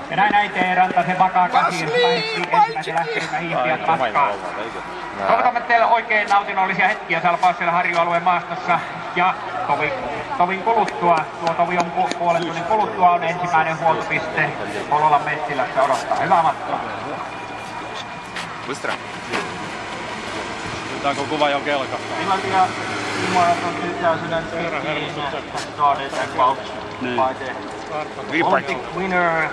Ja näin äiteen Rantasen vakaa käsiin lähdettiin ensimmäisen lähterimä hiihtiät matkaan. Toivotamme teille oikein nautinnollisia hetkiä Salpausselän harjualueen maastossa. Ja tovin kuluttua, tuo tovion puolen tunnin kuluttua on ensimmäinen huoltopiste Pololan Messilässä odottaa. Hyvää matkaa. Bystra. Otetaanko kuva jo kelkasta? Finlandia Marathon 2015 started about by the winner.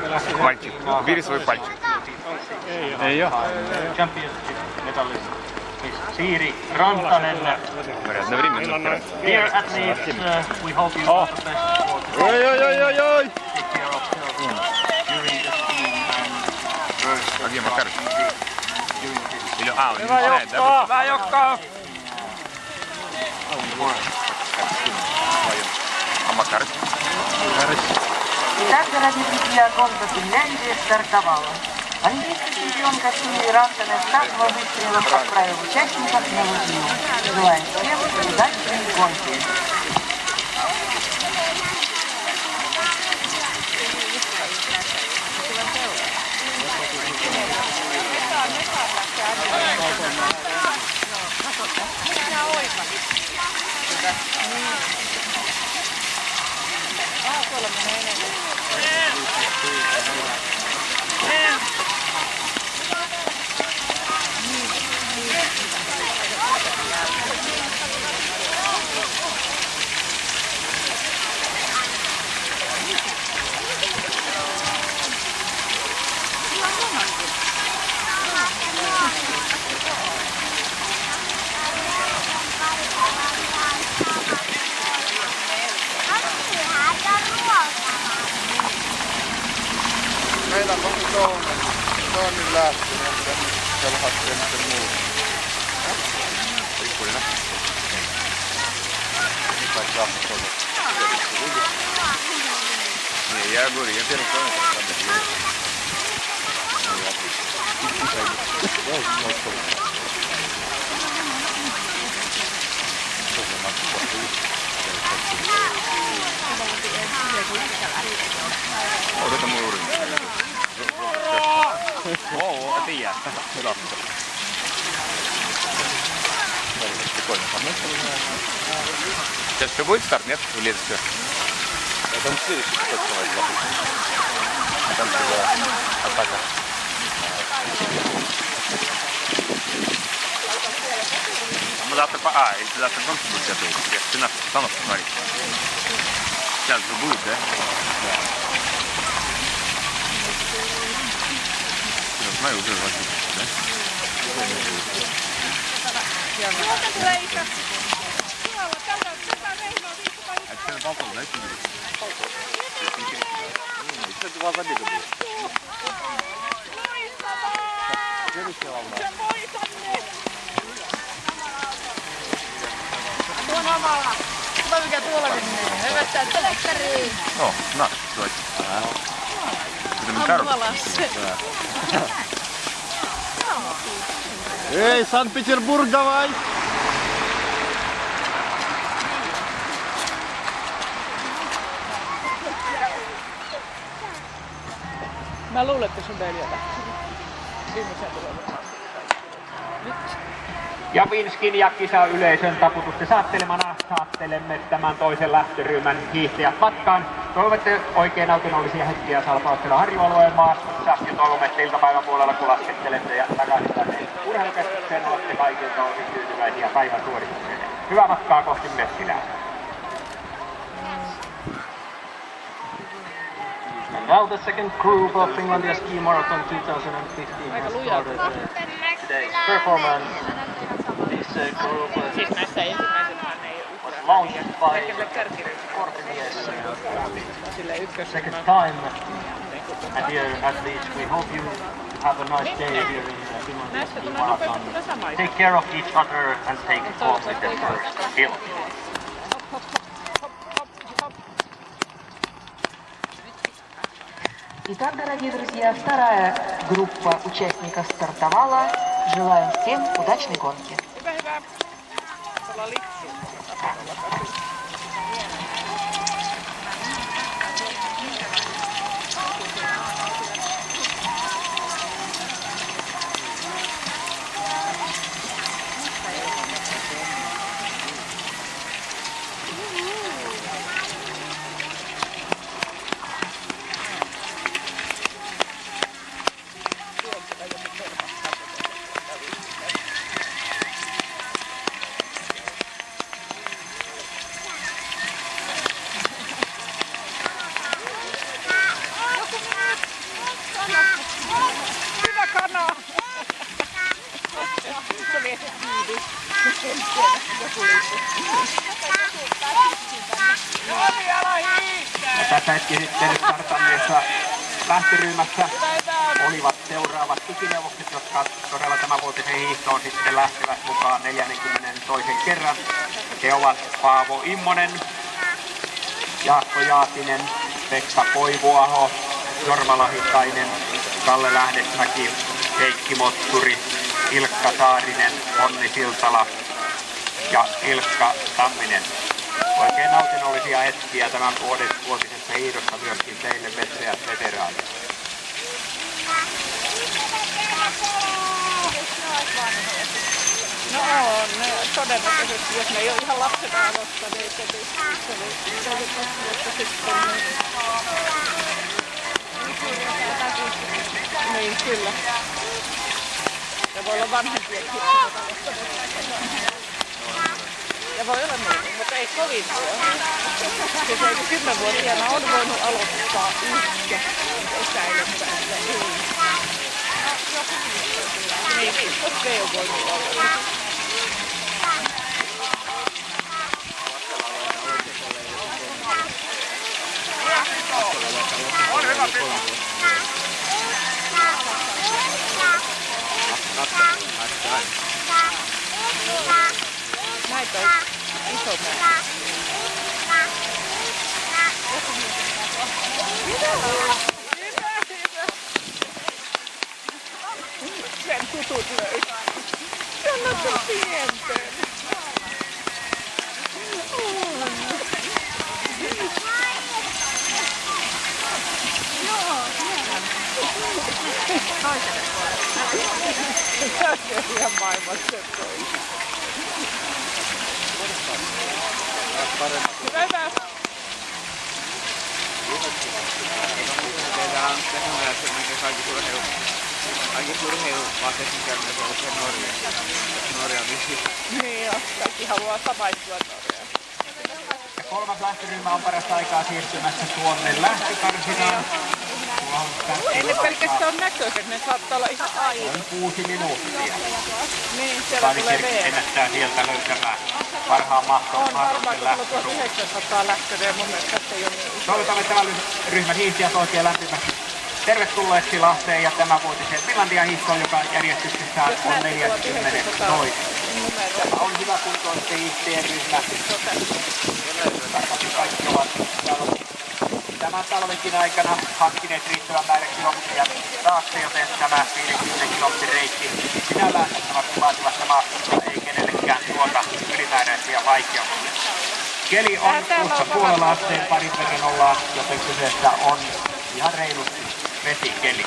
Viri svoj palčik. Ei oo. Championship medalist is Siiri Rantanen. Dear athletes, we hope you all the best for the Oi. take care of yourself during the skiing and first Aqui, Macaro. Hyvä Jokka! Hyvä Jokka! Macaro. Итак, дорогие друзья, гонка Финляндии стартовала. Олимпийский чемпионка Сири Рантанен стартовым выстрелом отправил участников на лыжню. Желаем всем удачной гонки. Meillä on toinen lähtöinen, se lähtee sitten muuta. Rikkurina. Не, я говорю, я первый человек, который там Вот это мой уровень. О, это я. Прикольно. Сейчас все будет старт, нет? Или это все? Там следующий кусок давай. Там всегда атака. Мы завтра если завтра гонки будет готовить. Я 13 пацанов посмотреть. Сейчас же будет, да? Да. Смотри, уже возьмите, да? А что на балкон, знаете, будет? Еще 2 забега будет. Следующая волна. Tuo mikä tuolla menee. Hyvästää telekkariin. О, на, давайте. Эй, Санкт-Петербург, давай! Mä luulen, että sun ei vielä. Viimeisen tulee. Ja Vinskin ja kisayleisön taputusten saattelemana saattelemme tämän toisen lähtöryhmän hiihtäjät matkaan. Toivotte oikein nautinnollisia hetkiä Salpausselän harjualueen maastossa ja toivomme, että iltapäivän puolella kun laskettelette ja takaisin tänne urheilukeskukseen olette kaikilta osin tyytyväisiä päivän suoritukseen. Hyvää matkaa kohti Messilää. Now the second group of Finlandia Ski Marathon 2015 has started today's performance. This group was launched by Korpimies second time. And dear athletes, we hope you have a nice day here in Finlandia Ski Marathon. Take care of each other and take it home with the first hill. Итак, дорогие друзья, вторая группа участников стартовала. Желаем всем удачной гонки. sitten startanneessa lähtöryhmässä olivat seuraavat tukineuvokset, jotka todella tämänvuotiseen hiihtoon sitten lähtevät mukaan 42. kerran. He ovat Paavo Immonen, Jaakko Jaatinen, Pekka Koivuaho, Jorma Lahikainen, Kalle Lähdesmäki, Heikki Motturi, Ilkka Saarinen, Onni Siltala ja Ilkka Tamminen. Oikein nautinnollisia hetkiä tämän vuotisessa hiihdossa myöskin teille vetreät veteraanit. No on, ne todennäköisesti, jos ne ei ole ihan lapsena aloittaneet, niin kyllä. Ja voi olla vanhempiakin aloittaneet. Ja voi olla muuta, mutta ei kovin paljon. Siis ei 10-vuotiaana on voinut aloittaa yhtä esäilyttäessä. Niin, koska ei ole voinut olla. On hyvä pila. Näitä on iso määrä. Sen tutut löi. Kannattaa pienten. Se on ihan maailmassa toinen. Hyvä. Teillä on semmoinen, että kaikki urheiluvaateet käytännössä on usein Norjan visi. Niin jo, kaikki haluaa samaistua Norjaan. Kolmas lähtöryhmä on parasta aikaa siirtymässä tuonne lähtökarsinaan. Ei ne pelkästään ole näköiset, ne saattaa olla ihan aivan. On 6 minuuttia. Niin, siellä tulee Kirkki vielä. ennättää sieltä löytämään parhaan On mahdollisen varmaan, kun lähtöryhmän. 1900 lähtöä, mun mielestä tässä ei ole niin iso. Toivotamme tämän ryhmän hiihtäjät oikein lämpimästi tervetulleeksi Lahteen ja tämänvuotiseen Finlandia-hiihtoon, joka järjestyksessä on 42. Tämä on hyvä kuntoisten hiihtäjien ryhmä. Varmasti kaikki ovat tämän talvenkin aikana hankkineet riittävän määrän kilometriä taakse, joten tämä 50 kilometrin reitti sinällään vaativassa maastossa ei kenellekään tuota ylimääräisiä vaikeuksia. Keli on tuossa puolella asteen parin verran ollaan, joten kyseessä on ihan reilusti vesikeli.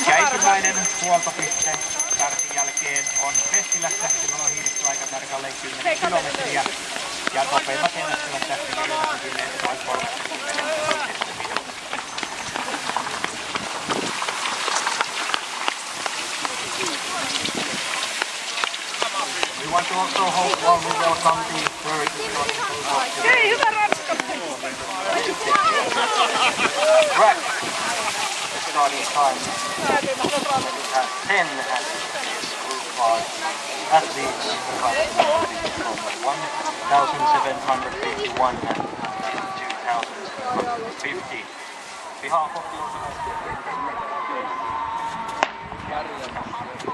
Ja ensimmäinen huoltopiste startin jälkeen on Vessilässä, silloin on hiihdetty aika tarkalleen 10 kilometriä. Ja nopeimmat ennättävät tästä kirjoituksen noin 30 minuuttia. We want to also warmly welcome the third Hei, hyvä Ranska! Right. Starting time. 10 at group part. Athletes from 1,751 and 2,750. Behalf of the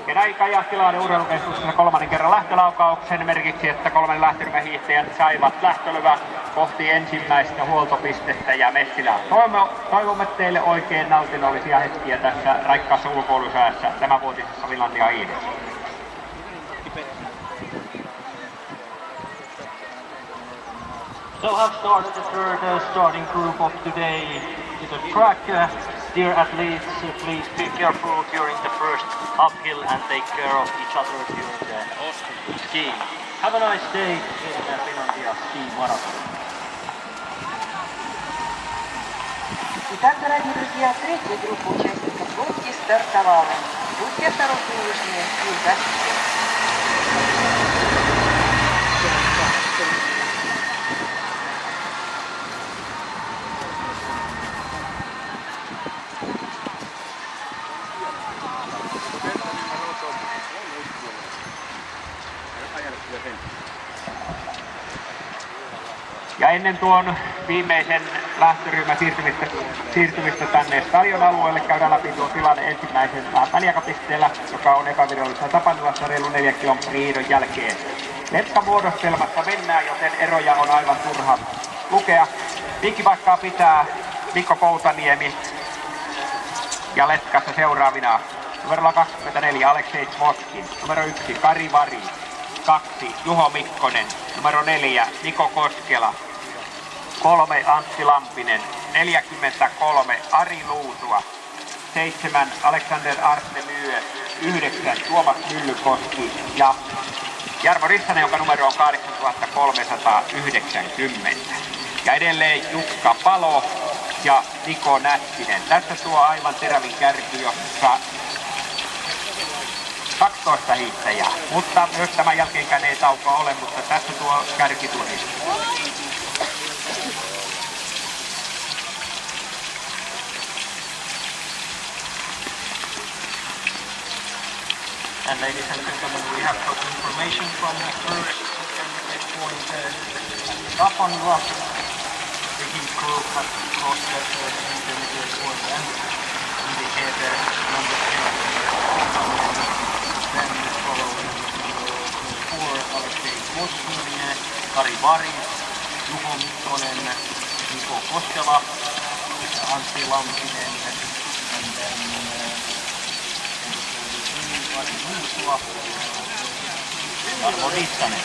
ja näin Kajakkilahden urheilukeskuksessa kolmannen kerran lähtölaukauksen merkitsi, että kolmen lähtöryhmän hiihtäjät saivat lähtölövä kohti ensimmäistä huoltopistettä ja Messilää. Toivomme teille oikein nautinnollisia hetkiä tässä raikkaassa ulkoilusäässä tämänvuotisessa Finlandia-hiihdossa. So have started the third starting group of today to the track. Dear athletes, please be careful during the first uphill and take care of each other during the skiing. Have a nice day in Finlandia Ski Marathon. Итак, дорогие друзья, третья группа участников гонки стартовала. Будьте осторожны, лишние и удачи! Ja ennen tuon viimeisen lähtöryhmän siirtymistä tänne stadion alueelle. Käydään läpi tuo tilanne ensimmäisen väliaikapisteellä, joka on epävirallisessa Tapanilassa reilun 4 kilometrin hiidon jälkeen. Letkamuodostelmassa mennään, joten eroja on aivan turha lukea. Vinkkipaikkaa pitää Mikko Koutaniemi ja Letkassa seuraavina numerolla 24 Aleksei Moskin, numero 1 Kari Vari, 2 Juho Mikkonen, numero 4 Niko Koskela, 3 Antti Lampinen, 43 Ari Luusua, 7 Alexander Artemyö, 9 Tuomas Myllykoski ja Jarmo Rissanen, jonka numero on 8390. Ja edelleen Jukka Palo ja Niko Nättinen. Tässä tuo aivan terävin kärki, jossa 12 hiihtäjää, mutta myös tämän jälkeenkään ei taukoa ole, mutta tässä tuo kärki tuli. And ladies and gentlemen, we have got information from the first point Tapanila. The heat group has crossed the intermediate point and indicator number 10. Then following number 4, Aleksei Moskin, Kari Vari, Juho Mikkonen, Niko Koskela, Antti Lampinen, and then Jarmo Rissanen.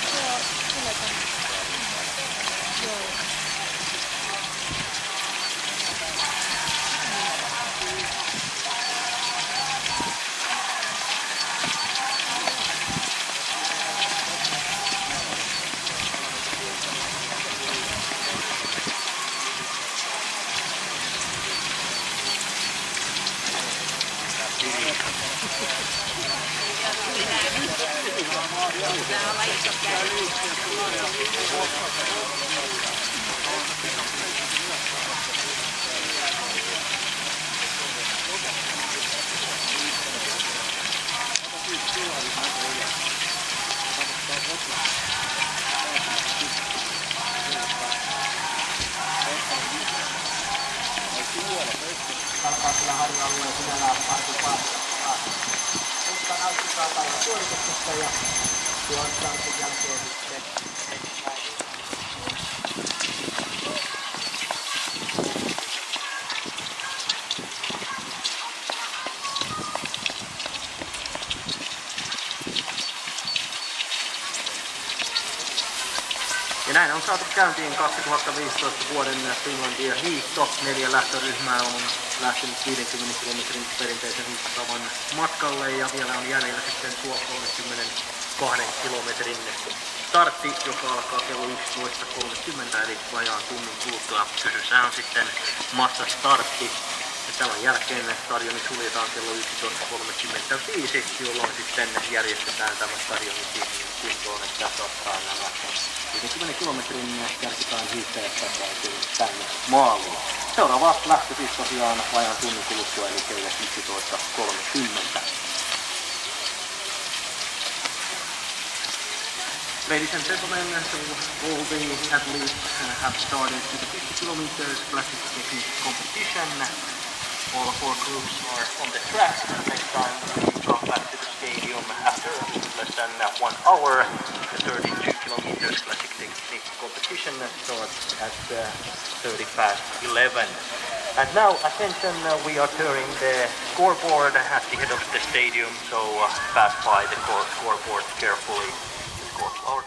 Alkaa kyllä harja-alueen sisällä arkukaan. Mutta nauttikaa päivän suorituksesta ja tuon startin jälkeen sitten ja näin on saatu käyntiin 2015 vuoden Finlandia hiihto. 4 lähtöryhmää on lähtenyt 50 kilometrin perinteisen hiihtotavan matkalle ja vielä on jäljellä sitten tuo 32 kilometrin startti, joka alkaa kello 11.30 eli vajaan tunnin kuluttua. Kyseessä on sitten massastartti. Ja tämän jälkeen stadioni suljetaan kello 11.35, jolloin sitten järjestetään tämä stadionin kuntoon, että saattaa nämä 50 kilometrin kärkipään hiihtäjät takaisin tänne maaliin. Seuraava lähtö siis tosiaan vajaan tunnin kuluttua, eli kello 11.30. Ladies and gentlemen, so all the athletes have started to the 50 kilometers classic technique competition. All 4 groups are on the track. Next time we come back to the stadium after less than 1 hour. The 32 kilometers classic technique competition starts at 11:30. And now, attention, we are turning the scoreboard at the head of the stadium, so pass by the scoreboard carefully. The scoreboard